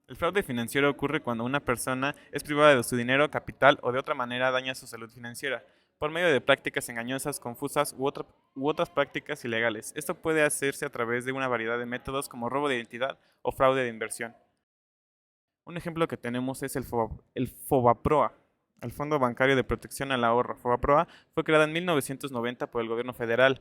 El fraude financiero ocurre cuando una persona es privada de su dinero, capital o de otra manera daña su salud financiera, por medio de prácticas engañosas, confusas u otras prácticas ilegales. Esto puede hacerse a través de una variedad de métodos como robo de identidad o fraude de inversión. Un ejemplo que tenemos es el FOBAPROA, el Fondo Bancario de Protección al Ahorro. FOBAPROA fue creada en 1990 por el gobierno federal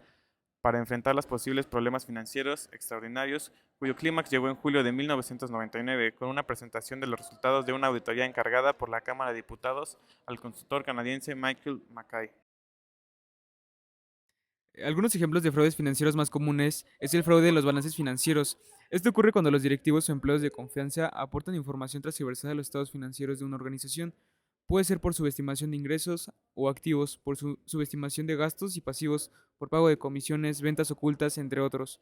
para enfrentar los posibles problemas financieros extraordinarios, cuyo clímax llegó en julio de 1999 con una presentación de los resultados de una auditoría encargada por la Cámara de Diputados al consultor canadiense Michael Mackay. Algunos ejemplos de fraudes financieros más comunes es el fraude de los balances financieros. Esto ocurre cuando los directivos o empleados de confianza aportan información transversal a los estados financieros de una organización. Puede ser por subestimación de ingresos o activos, por subestimación de gastos y pasivos, por pago de comisiones, ventas ocultas, entre otros.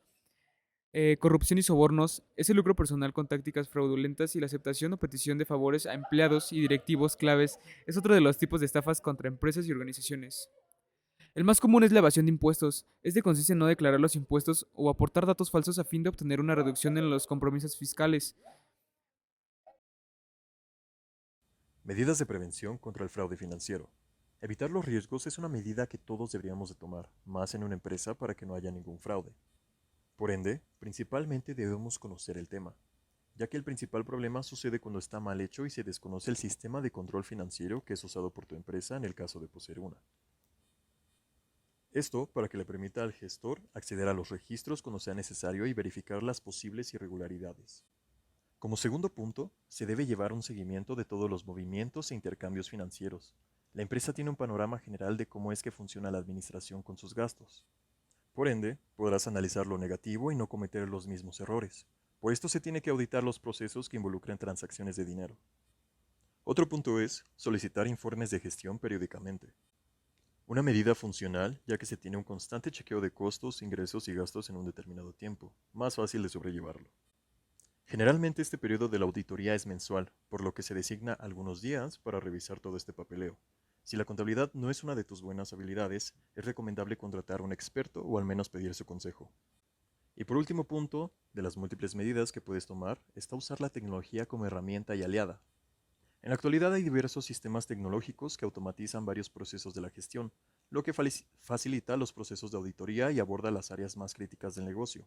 Corrupción y sobornos es el lucro personal con tácticas fraudulentas y la aceptación o petición de favores a empleados y directivos claves es otro de los tipos de estafas contra empresas y organizaciones. El más común es la evasión de impuestos. Este consiste en no declarar los impuestos o aportar datos falsos a fin de obtener una reducción en los compromisos fiscales. Medidas de prevención contra el fraude financiero. Evitar los riesgos es una medida que todos deberíamos de tomar, más en una empresa para que no haya ningún fraude. Por ende, principalmente debemos conocer el tema, ya que el principal problema sucede cuando está mal hecho y se desconoce el sistema de control financiero que es usado por tu empresa en el caso de poseer una. Esto para que le permita al gestor acceder a los registros cuando sea necesario y verificar las posibles irregularidades. Como segundo punto, se debe llevar un seguimiento de todos los movimientos e intercambios financieros. La empresa tiene un panorama general de cómo es que funciona la administración con sus gastos. Por ende, podrás analizar lo negativo y no cometer los mismos errores. Por esto se tiene que auditar los procesos que involucran transacciones de dinero. Otro punto es solicitar informes de gestión periódicamente. Una medida funcional, ya que se tiene un constante chequeo de costos, ingresos y gastos en un determinado tiempo, más fácil de sobrellevarlo. Generalmente este periodo de la auditoría es mensual, por lo que se designa algunos días para revisar todo este papeleo. Si la contabilidad no es una de tus buenas habilidades, es recomendable contratar a un experto o al menos pedir su consejo. Y por último punto, de las múltiples medidas que puedes tomar, está usar la tecnología como herramienta y aliada. En la actualidad hay diversos sistemas tecnológicos que automatizan varios procesos de la gestión, lo que facilita los procesos de auditoría y aborda las áreas más críticas del negocio.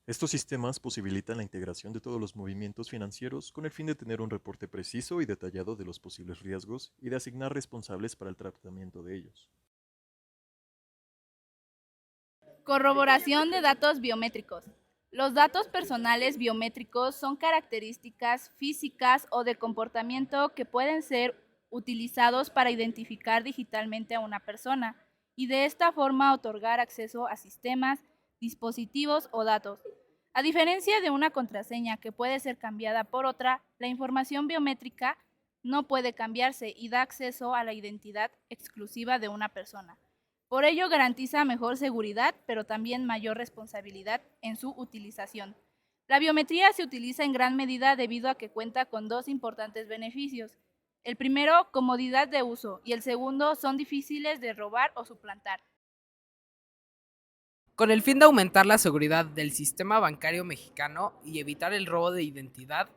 Estos sistemas posibilitan la integración de todos los movimientos financieros con el fin de tener un reporte preciso y detallado de los posibles riesgos y de asignar responsables para el tratamiento de ellos. Corroboración de datos biométricos. Los datos personales biométricos son características físicas o de comportamiento que pueden ser utilizados para identificar digitalmente a una persona y de esta forma otorgar acceso a sistemas, dispositivos o datos. A diferencia de una contraseña que puede ser cambiada por otra, la información biométrica no puede cambiarse y da acceso a la identidad exclusiva de una persona. Por ello garantiza mejor seguridad, pero también mayor responsabilidad en su utilización. La biometría se utiliza en gran medida debido a que cuenta con dos importantes beneficios. El primero, comodidad de uso, y el segundo, son difíciles de robar o suplantar. Con el fin de aumentar la seguridad del sistema bancario mexicano y evitar el robo de identidad,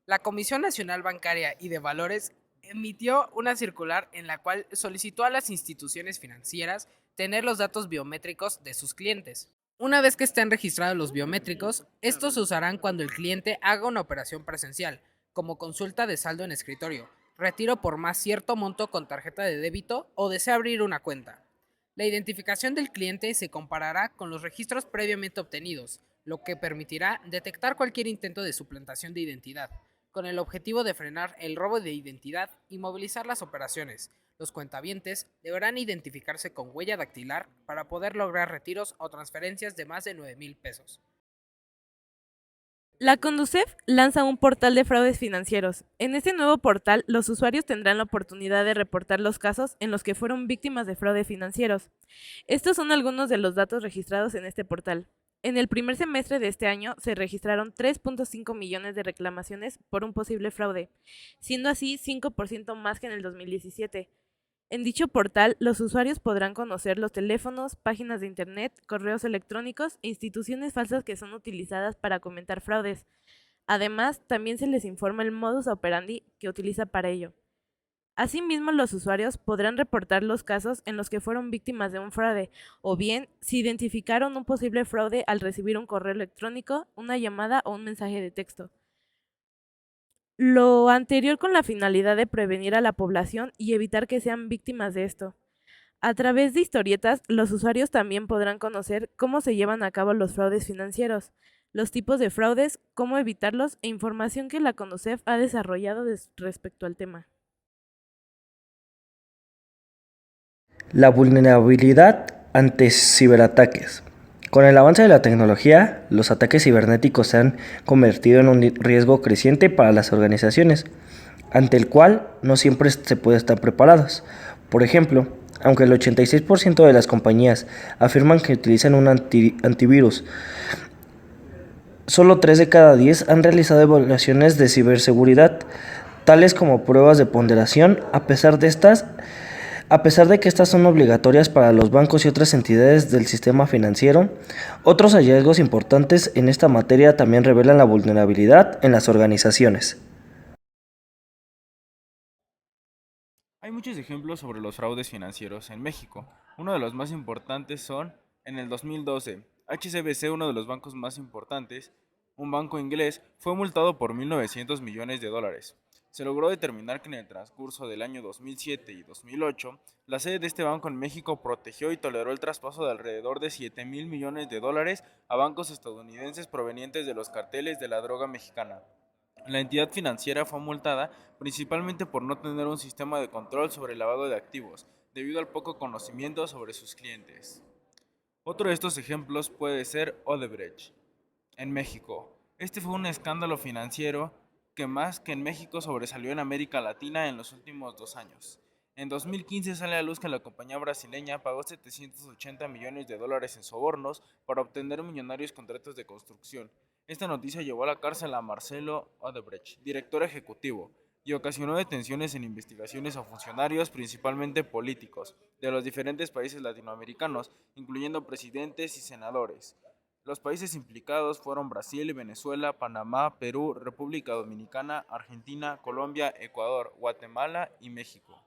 la Comisión Nacional Bancaria y de Valores emitió una circular en la cual solicitó a las instituciones financieras tener los datos biométricos de sus clientes. Una vez que estén registrados los biométricos, estos se usarán cuando el cliente haga una operación presencial, como consulta de saldo en escritorio, retiro por más cierto monto con tarjeta de débito o desea abrir una cuenta. La identificación del cliente se comparará con los registros previamente obtenidos, lo que permitirá detectar cualquier intento de suplantación de identidad, con el objetivo de frenar el robo de identidad y movilizar las operaciones. Los cuentavientes deberán identificarse con huella dactilar para poder lograr retiros o transferencias de más de 9,000 pesos. La Conducef lanza un portal de fraudes financieros. En este nuevo portal, los usuarios tendrán la oportunidad de reportar los casos en los que fueron víctimas de fraude financieros. Estos son algunos de los datos registrados en este portal. En el primer semestre de este año se registraron 3.5 millones de reclamaciones por un posible fraude, siendo así 5% más que en el 2017. En dicho portal, los usuarios podrán conocer los teléfonos, páginas de internet, correos electrónicos e instituciones falsas que son utilizadas para comentar fraudes. Además, también se les informa el modus operandi que utiliza para ello. Asimismo, los usuarios podrán reportar los casos en los que fueron víctimas de un fraude, o bien si identificaron un posible fraude al recibir un correo electrónico, una llamada o un mensaje de texto. Lo anterior con la finalidad de prevenir a la población y evitar que sean víctimas de esto. A través de historietas, los usuarios también podrán conocer cómo se llevan a cabo los fraudes financieros, los tipos de fraudes, cómo evitarlos e información que la CONUCEF ha desarrollado respecto al tema. La vulnerabilidad ante ciberataques. Con el avance de la tecnología, los ataques cibernéticos se han convertido en un riesgo creciente para las organizaciones, ante el cual no siempre se puede estar preparados. Por ejemplo, aunque el 86% de las compañías afirman que utilizan un antivirus, solo 3 de cada 10 han realizado evaluaciones de ciberseguridad, tales como pruebas de ponderación. A pesar de que estas son obligatorias para los bancos y otras entidades del sistema financiero, otros hallazgos importantes en esta materia también revelan la vulnerabilidad en las organizaciones. Hay muchos ejemplos sobre los fraudes financieros en México. Uno de los más importantes son, en el 2012, HSBC, uno de los bancos más importantes, un banco inglés, fue multado por 1.900 millones de dólares. Se logró determinar que en el transcurso del año 2007 y 2008, la sede de este banco en México protegió y toleró el traspaso de alrededor de 7.000 millones de dólares a bancos estadounidenses provenientes de los carteles de la droga mexicana. La entidad financiera fue multada principalmente por no tener un sistema de control sobre el lavado de activos, debido al poco conocimiento sobre sus clientes. Otro de estos ejemplos puede ser Odebrecht, en México. Este fue un escándalo financiero que más que en México sobresalió en América Latina en los últimos 2 años. En 2015 sale a luz que la compañía brasileña pagó 780 millones de dólares en sobornos para obtener millonarios contratos de construcción. Esta noticia llevó a la cárcel a Marcelo Odebrecht, director ejecutivo, y ocasionó detenciones en investigaciones a funcionarios, principalmente políticos, de los diferentes países latinoamericanos, incluyendo presidentes y senadores. Los países implicados fueron Brasil, Venezuela, Panamá, Perú, República Dominicana, Argentina, Colombia, Ecuador, Guatemala y México.